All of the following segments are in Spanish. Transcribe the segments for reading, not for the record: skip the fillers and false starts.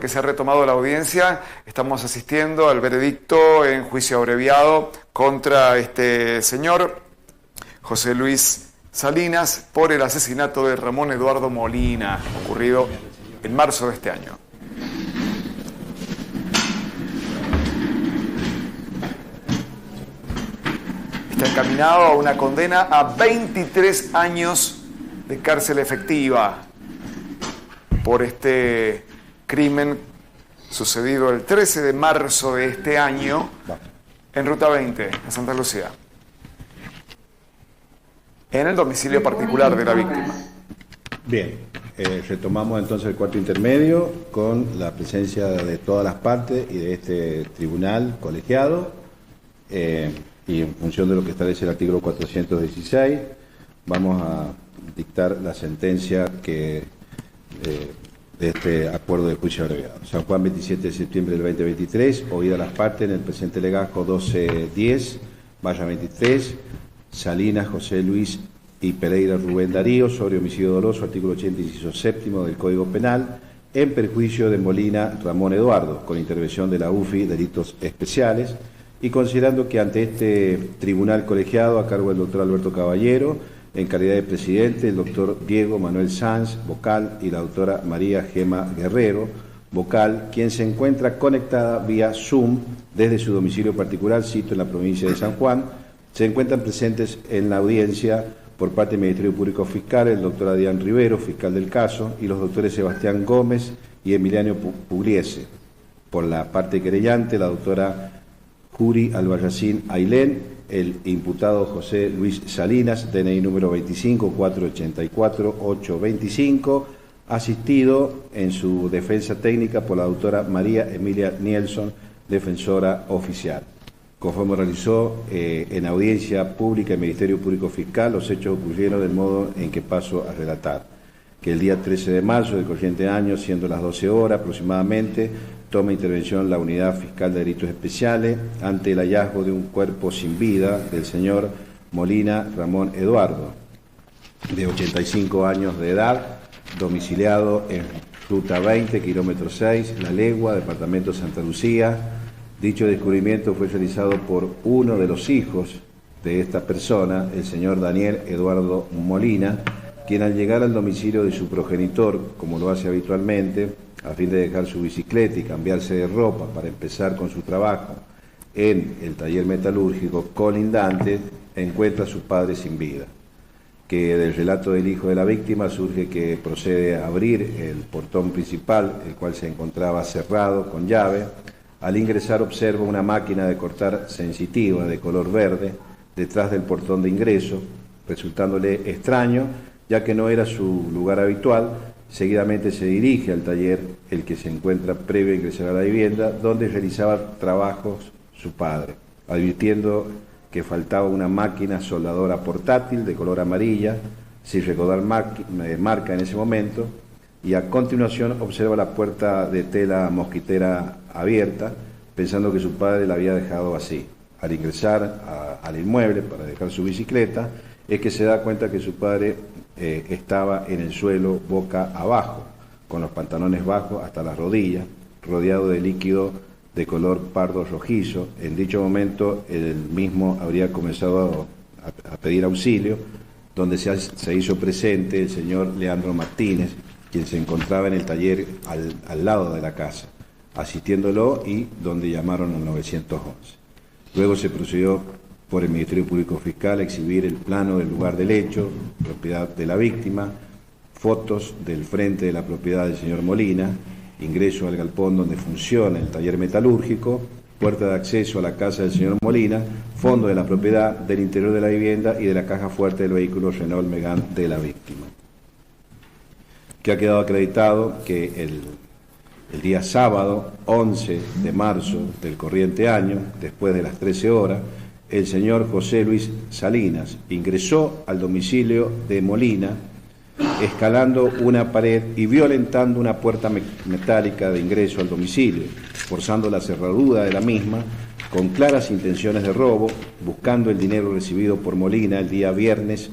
Que se ha retomado la audiencia, estamos asistiendo al veredicto en juicio abreviado contra este señor José Luis Salinas por el asesinato de Ramón Eduardo Molina, ocurrido en marzo de este año. Está encaminado a una condena a 23 años de cárcel efectiva por este crimen sucedido el 13 de marzo de este año en Ruta 20, en Santa Lucía, en el domicilio particular de la víctima. Bien, retomamos entonces el cuarto intermedio con la presencia de todas las partes y de este tribunal colegiado, y en función de lo que establece el artículo 416 vamos a dictar la sentencia que de este acuerdo de juicio abreviado. San Juan, 27 de septiembre del 2023, oídas las partes en el presente legajo 1210, valla 23, Salinas José Luis y Pereira Rubén Darío, sobre homicidio doloso, artículo 80, inciso séptimo del Código Penal, en perjuicio de Molina Ramón Eduardo, con intervención de la UFI, delitos especiales, y considerando que ante este tribunal colegiado, a cargo del doctor Alberto Caballero, en calidad de presidente, el doctor Diego Manuel Sanz, vocal, y la doctora María Gema Guerrero, vocal, quien se encuentra conectada vía Zoom desde su domicilio particular, sito en la provincia de San Juan. Se encuentran presentes en la audiencia por parte del Ministerio Público Fiscal el doctor Adrián Rivero, fiscal del caso, y los doctores Sebastián Gómez y Emiliano Pugliese. Por la parte querellante, la doctora Juri Albayacín Ailén, el imputado José Luis Salinas, DNI número 25-484-825, asistido en su defensa técnica por la doctora María Emilia Nielsen, defensora oficial. Conforme realizó en audiencia pública el Ministerio Público Fiscal, los hechos ocurrieron del modo en que paso a relatar. Que el día 13 de marzo del corriente año, siendo las 12 horas aproximadamente, toma intervención la Unidad Fiscal de Delitos Especiales ante el hallazgo de un cuerpo sin vida del señor Molina Ramón Eduardo, de 85 años de edad, domiciliado en Ruta 20, kilómetro 6, La Legua, departamento de Santa Lucía. Dicho descubrimiento fue realizado por uno de los hijos de esta persona, el señor Daniel Eduardo Molina, quien al llegar al domicilio de su progenitor, como lo hace habitualmente, a fin de dejar su bicicleta y cambiarse de ropa para empezar con su trabajo en el taller metalúrgico colindante, encuentra a su padre sin vida. Que del relato del hijo de la víctima surge que procede a abrir el portón principal, el cual se encontraba cerrado con llave. Al ingresar observa una máquina de cortar sensitiva de color verde detrás del portón de ingreso, resultándole extraño, ya que no era su lugar habitual. Seguidamente se dirige al taller, el que se encuentra previo a ingresar a la vivienda, donde realizaba trabajos su padre, advirtiendo que faltaba una máquina soldadora portátil de color amarilla, sin recordar marca en ese momento, y a continuación observa la puerta de tela mosquitera abierta, pensando que su padre la había dejado así. Al ingresar al inmueble para dejar su bicicleta, es que se da cuenta que su padre estaba en el suelo boca abajo, con los pantalones bajos hasta las rodillas, rodeado de líquido de color pardo rojizo. En dicho momento el mismo habría comenzado a pedir auxilio, donde se hizo presente el señor Leandro Martínez, quien se encontraba en el taller al lado de la casa, asistiéndolo, y donde llamaron al 911. Luego se procedió por el Ministerio Público Fiscal a exhibir el plano del lugar del hecho, propiedad de la víctima, fotos del frente de la propiedad del señor Molina, ingreso al galpón donde funciona el taller metalúrgico, puerta de acceso a la casa del señor Molina, fondo de la propiedad, del interior de la vivienda y de la caja fuerte del vehículo Renault Megane de la víctima. Que ha quedado acreditado que el día sábado 11 de marzo del corriente año, después de las 13 horas, el señor José Luis Salinas ingresó al domicilio de Molina, escalando una pared y violentando una puerta metálica de ingreso al domicilio, forzando la cerradura de la misma, con claras intenciones de robo, buscando el dinero recibido por Molina el día viernes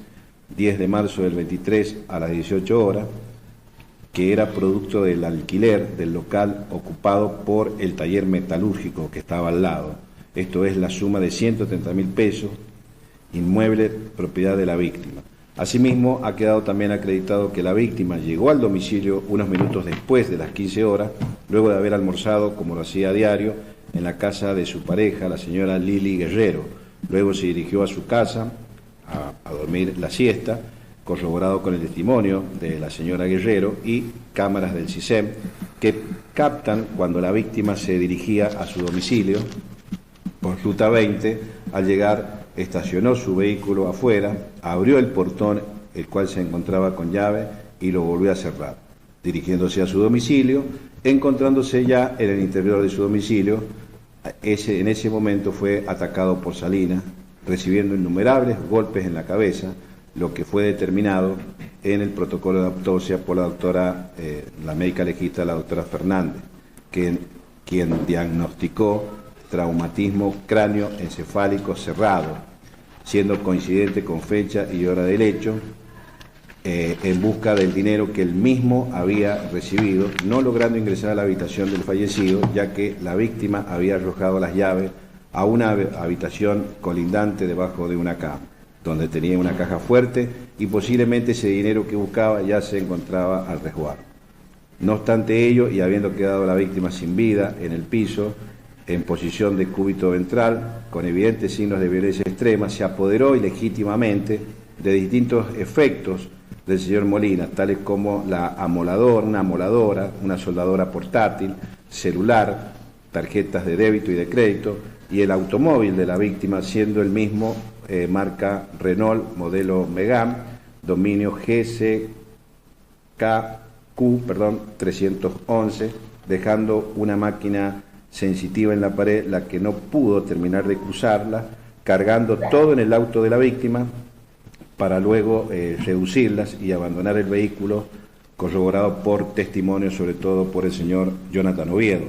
10 de marzo del 23 a las 18 horas, que era producto del alquiler del local ocupado por el taller metalúrgico que estaba al lado. Esto es la suma de 130.000 pesos, inmueble propiedad de la víctima. Asimismo, ha quedado también acreditado que la víctima llegó al domicilio unos minutos después de las 15 horas, luego de haber almorzado, como lo hacía a diario, en la casa de su pareja, la señora Lili Guerrero. Luego se dirigió a su casa a dormir la siesta, corroborado con el testimonio de la señora Guerrero y cámaras del CISEM que captan cuando la víctima se dirigía a su domicilio por ruta 20. Al llegar, estacionó su vehículo afuera, abrió el portón, el cual se encontraba con llave, y lo volvió a cerrar, dirigiéndose a su domicilio. Encontrándose ya en el interior de su domicilio, en ese momento fue atacado por Salinas, recibiendo innumerables golpes en la cabeza, lo que fue determinado en el protocolo de autopsia por la doctora, la médica legista, la doctora Fernández, quien diagnosticó traumatismo cráneoencefálico cerrado, siendo coincidente con fecha y hora del hecho, en busca del dinero que él mismo había recibido, no logrando ingresar a la habitación del fallecido, ya que la víctima había arrojado las llaves a una habitación colindante debajo de una cama, donde tenía una caja fuerte y posiblemente ese dinero que buscaba ya se encontraba al resguardo. No obstante ello, y habiendo quedado la víctima sin vida en el piso, en posición de cúbito ventral, con evidentes signos de violencia extrema, se apoderó ilegítimamente de distintos efectos del señor Molina, tales como una amoladora, una soldadora portátil, celular, tarjetas de débito y de crédito, y el automóvil de la víctima, siendo el mismo marca Renault, modelo Megane, dominio GCKQ 311, dejando una máquina sensitiva en la pared, la que no pudo terminar de cruzarla, cargando todo en el auto de la víctima para luego reducirlas y abandonar el vehículo, corroborado por testimonios, sobre todo por el señor Jonathan Oviedo,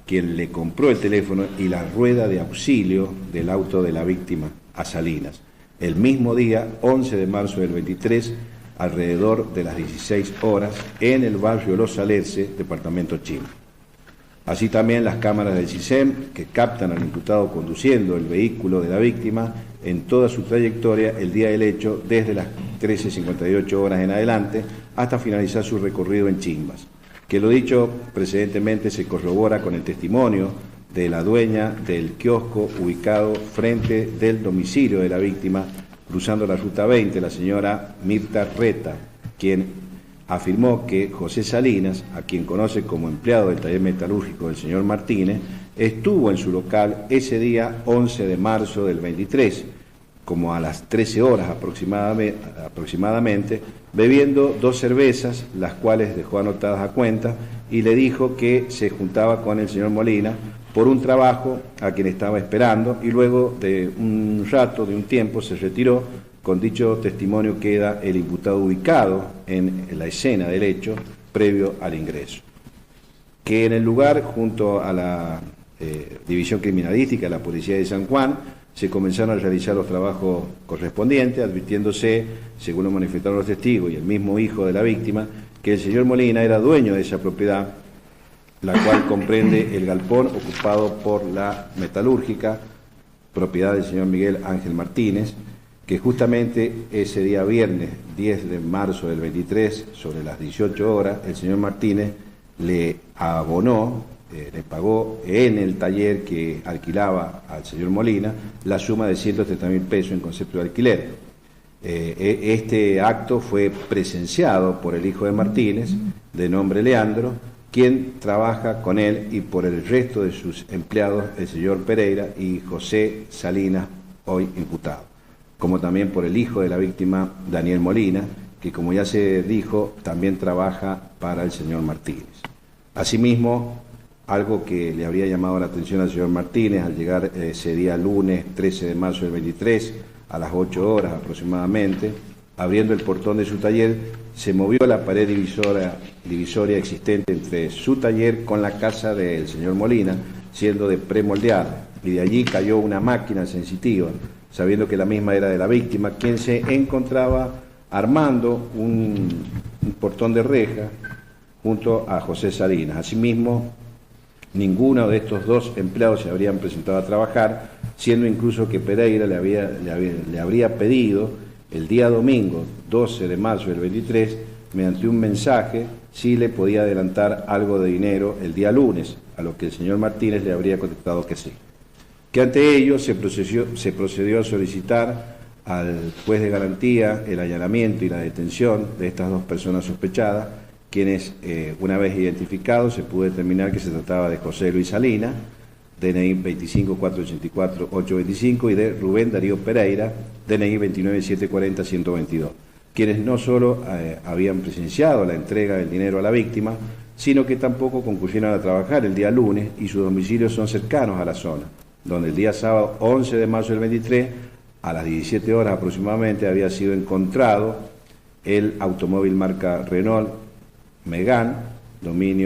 quien le compró el teléfono y la rueda de auxilio del auto de la víctima a Salinas. El mismo día, 11 de marzo del 23, alrededor de las 16 horas, en el barrio Los Alerces, departamento Chimbo. Así también las cámaras del CISEM, que captan al imputado conduciendo el vehículo de la víctima en toda su trayectoria el día del hecho, desde las 13:58 horas en adelante hasta finalizar su recorrido en Chimbas. Que lo dicho precedentemente se corrobora con el testimonio de la dueña del kiosco ubicado frente del domicilio de la víctima, cruzando la ruta 20, la señora Mirta Reta, quien afirmó que José Salinas, a quien conoce como empleado del taller metalúrgico del señor Martínez, estuvo en su local ese día 11 de marzo del 23, como a las 13 horas aproximadamente, bebiendo 2 cervezas, las cuales dejó anotadas a cuenta, y le dijo que se juntaba con el señor Molina por un trabajo a quien estaba esperando, y luego de un rato, de un tiempo, se retiró. Con dicho testimonio queda el imputado ubicado en la escena del hecho previo al ingreso. Que en el lugar, junto a la División Criminalística de la Policía de San Juan, se comenzaron a realizar los trabajos correspondientes, advirtiéndose, según lo manifestaron los testigos y el mismo hijo de la víctima, que el señor Molina era dueño de esa propiedad, la cual comprende el galpón ocupado por la metalúrgica, propiedad del señor Miguel Ángel Martínez, que justamente ese día viernes 10 de marzo del 23, sobre las 18 horas, el señor Martínez le abonó, le pagó en el taller que alquilaba al señor Molina la suma de 130.000 pesos en concepto de alquiler. Este acto fue presenciado por el hijo de Martínez, de nombre Leandro, quien trabaja con él, y por el resto de sus empleados, el señor Pereira y José Salinas, hoy imputado, como también por el hijo de la víctima, Daniel Molina, que, como ya se dijo, también trabaja para el señor Martínez. Asimismo, algo que le habría llamado la atención al señor Martínez al llegar ese día lunes 13 de marzo del 23, a las 8 horas aproximadamente, abriendo el portón de su taller, se movió la pared divisoria existente entre su taller con la casa del señor Molina, siendo de premoldeada, y de allí cayó una máquina sensitiva, sabiendo que la misma era de la víctima, quien se encontraba armando un portón de reja junto a José Salinas. Asimismo, ninguno de estos dos empleados se habrían presentado a trabajar, siendo incluso que Pereira le habría pedido el día domingo 12 de marzo del 23, mediante un mensaje, si le podía adelantar algo de dinero el día lunes, a lo que el señor Martínez le habría contestado que sí. Que ante ello se procedió a solicitar al juez de garantía el allanamiento y la detención de estas dos personas sospechadas, quienes, una vez identificados, se pudo determinar que se trataba de José Luis Salinas, DNI 25-484-825, y de Rubén Darío Pereira, DNI 29-740-122, quienes no solo habían presenciado la entrega del dinero a la víctima, sino que tampoco concurrieron a trabajar el día lunes y sus domicilios son cercanos a la zona, donde el día sábado 11 de marzo del 23, a las 17 horas aproximadamente, había sido encontrado el automóvil marca Renault Megane, dominio